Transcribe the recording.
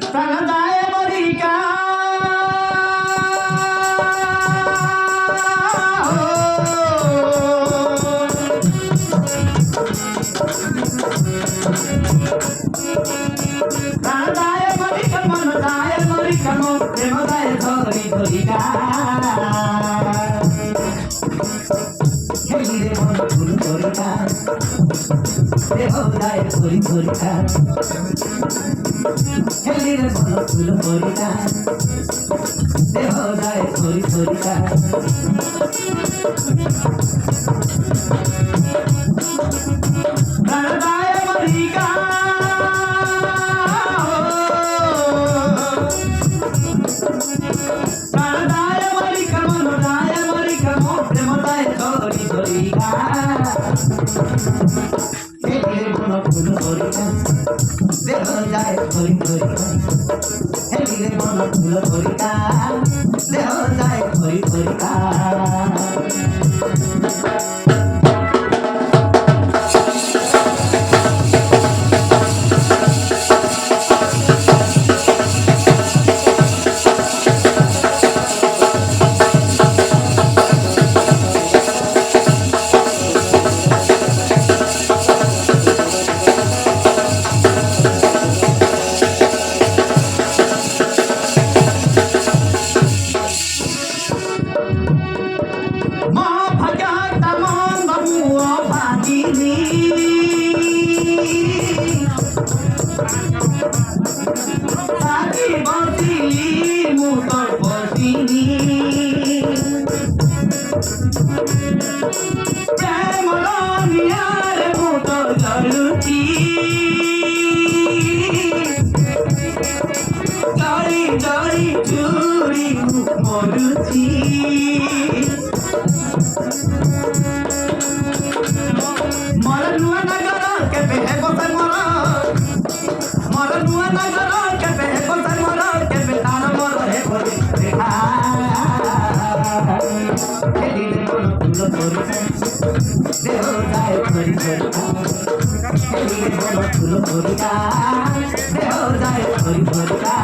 প্রাণদায় মরিকা প্রাণদায় মরিকা মনদায় মরিকা মো প্রেমদায় ধরি ধরিকা হেলিরে মন ফুল ধরিকা দেহদায় ধরি ধরিকা হেলিরে মন ফুল ধরিকা দেহদায় ধরি ধরিকা প্রাণদায় মরিকা প্রাণদায় মরিকা মনদায় মরিকা মো প্রেমদায় ধরি ধরিকা হেলিরে মন ফুল ধরিকা দেহদায় ধরি ধরিকা হেলিরে মন ফুল ধরিকা দেহদায় ধরি ধরিকা দেহদায় ধরি ধরিকা হেলিরে মন ফুল ধরিকা দেহদায় ধরি ধরিকা